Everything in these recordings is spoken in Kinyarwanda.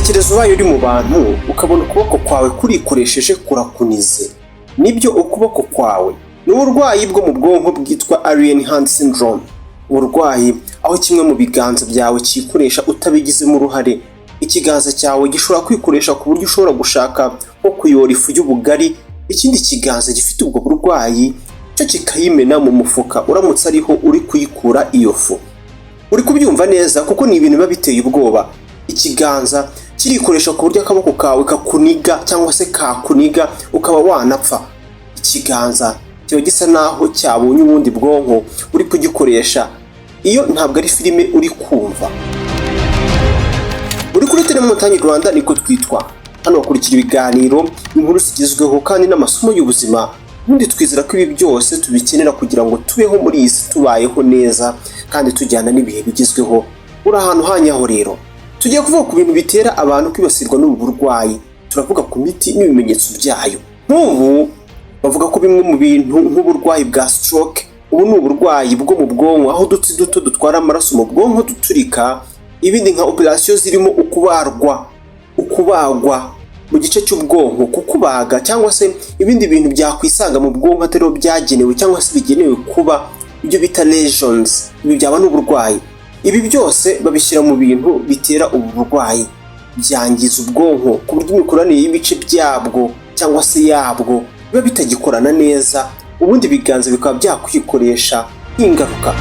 tekereza ubaye uri mu bantu ukabona ukuboko kwawe kurikoresheje kurakunize. Nibyo, ukuboko kwawe ni uburwayi bwo mu bwonko bwitwa Alien Hand Syndrome. Uburwayi aho kimwe mu biganza byawe cyikoresha utabigizemo uruhare. Ikiganza cyawe gishobora kwikoresha ku buryo ushobora gushaka nko kuyora ifu y'ubugari, ikindi kiganza gifite ubwo burwayi cyo kikayimena mu mufuka uramutse ariho uri kuyikura iyo fu. Uri kubyumva neza kuko ni ibintu biba biteye ubwoba. Ikiganza kirikoresha ku buryo akaboko kawe kakuniga cyangwa se kakuniga ukaba wanapfa. Ikiganza kiba gisa naho cyabonye ubundi bwonko uri kugikoresha. Iyo ntabwo ari filime uri kumva. Uri kuri Telemontagne Rwanda niko twitwa. Hano bakurikira ibiganiro, inkuru zigezweho kandi n'amasomo y'ubuzima. Ubundi twizera ko ibi byose tubikenera kugira ngo tubeho muri iyi si tubayeho neza kandi tujyana n'ibihe bigezweho. Uri ahantu hanyaho rero. Tugiye kuvuga ku bintu bitera abantu kwibasirwa n'ubu burwayi. Turavuga ku miti n'ibimenyetso byayo. Nk'ubu bavuga ko bimwe mu bintu nk'uburwayi bwa stroke, ubu ni uburwayi bwo mu bwonko aho udutsi duto dutwara amaraso mu bwonko duturika. Ibindi nka operasiyo zirimo ukubagwa mu gice cy'ubwonko, kukubaga cyangwa se ibindi bintu byakwisanga mu bwonko atari byagenewe cyangwa se bigenewe kuba, ibyo bita lesions. Ibi byaba n'uburwayi. Ibi byose babishyira mu bintu bitera ubu burwayi, byangiza ubwonko ku buryo imikoranire y'ibice byabwo cyangwa se yabwo biba bitagikorana neza, ubundi ibiganza bikaba byakwikoresha nk'ingaruka.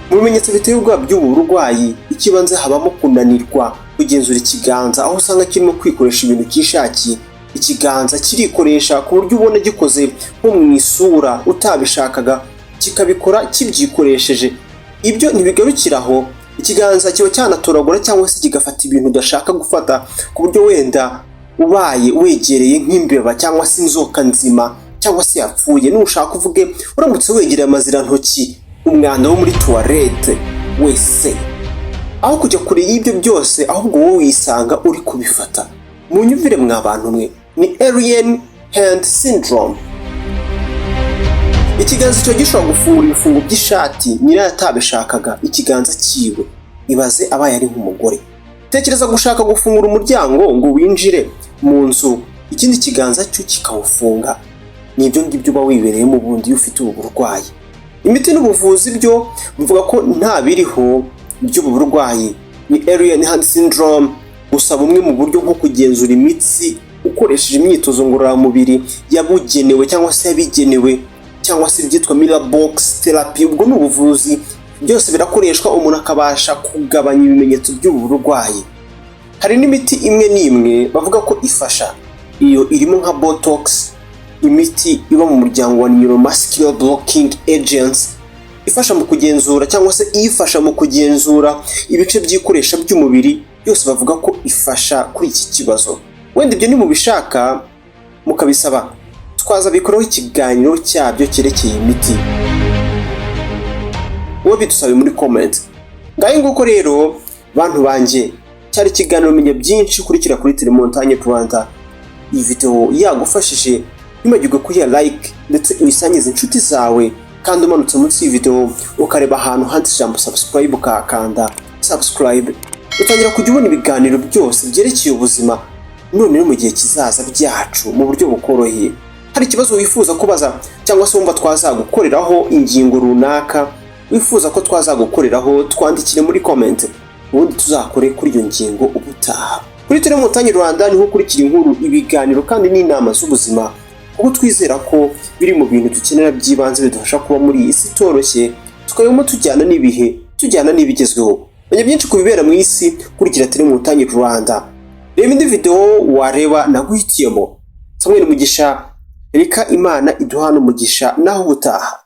Mu bimenyetso biteye ubwoba by'ubu burwayi, ikibanza habamo kunanirwa kugenzura ikiganza, aho usanga kirimo kwikoresha ibintu cyishakiye. Ikiganza kirikoresha ku buryo ubona gikoze nko mu isura utabishakaga, kikabikora kibyikoresheje. Ibyo ntibigarukiraho, ikiganza kiba cyanatoragura cyangwa se kigafata ibintu udashaka gufata, ku buryo wenda ubaye wegereye nk'imbeba cyangwa se inzoka nzima cyangwa se yapfuye, nushaka uvuge uramutse wegereye amazirantoki, umwanda wo muri toilette wese, aho kujya kure y'ibyo byose ahubwo wowe wisanga uri kubifata. Mu nyumvire mwa bantu mwe, ni Alien Hand Syndrome. Ikiganza cyo gishobora gufungura ibifungo by'ishati nyirayo atabishakaga, ikiganza cyiwe. Ibaze abaye ari nk'umugore. Tekereza gushaka gufungura umuryango ngo winjire mu nzu, ikindi kiganza cyo kikawufunga. Nibyo ngibyo uba wibereyemo ubundi iyo ufite ubu burwayi. Imiti n'ubuvuzi byo bivuga ko nta biriho by'ubu burwayi. Ni Alien Hand Syndrome. Gusa bumwe mu buryo nko kugenzura imitsi ukoresheje imyitozo ngororamubiri yabugenewe cyangwa se yabigenewe, cyangwa se ibyitwa mirror box therapy. Ubwo ni ubuvuzi, byose birakoreshwa umuntu akabasha kugabanya ibimenyetso by'ubu burwayi. Hari n'imiti imwe n'imwe bavuga ko ifasha. Iyo irimo nka Botox, imiti iba mu muryango wa neuromuscular blocking agents, ifasha mu kugenzura cyangwa se ifasha mu kugenzura ibice by'ikoresha by'umubiri. Byose bavuga ko ifasha kuri iki kibazo. Wenda ibyo ni mu bishaka mukabisaba, twaza bikoraho ikiganiro cyabyo cyerekeye imiti. Wowe bidusabe muri comment. Ngaye nguko rero bantu banje, cyari ikiganiro menya byinshi kurikira kuri Telemontagne Rwanda. Iyi video yagufashije, nimagirwe kuyiha like ndetse uyisangize inshuti zawe, kandi umanutse munsi y'iyi video ukareba ahantu handitse ijambo subscribe ukakanda subscribe, utangira kujya ubona ibiganiro byose byerekeye ubuzima none no mu gihe kizaza byacu mu buryo bukoroheye. Hari ikibazo wifuza kubaza cyangwa se wumva twazagukoreraho ingingo runaka wifuza ko twazagukoreraho, twandikire muri comment, ubundi tuzakore kuri iyo ngingo ubutaha. Kuri Telemontagne Rwanda niho ukurikira inkuru, ibiganiro kandi n'inama z'ubuzima, kuko twizera ko biri mu bintu dukenera by'ibanze bidufasha kuba muri iyi si itoroshye, tukabamo tujyana n'ibihe, tujyana n'ibigezweho. Menya byinshi ku bibera mu isi, kurikira Telemontagne Rwanda. Reba indi video wareba naguhitiyemo. Samuel Mugisha, reka Imana iduhana umugisha naho ubutaha.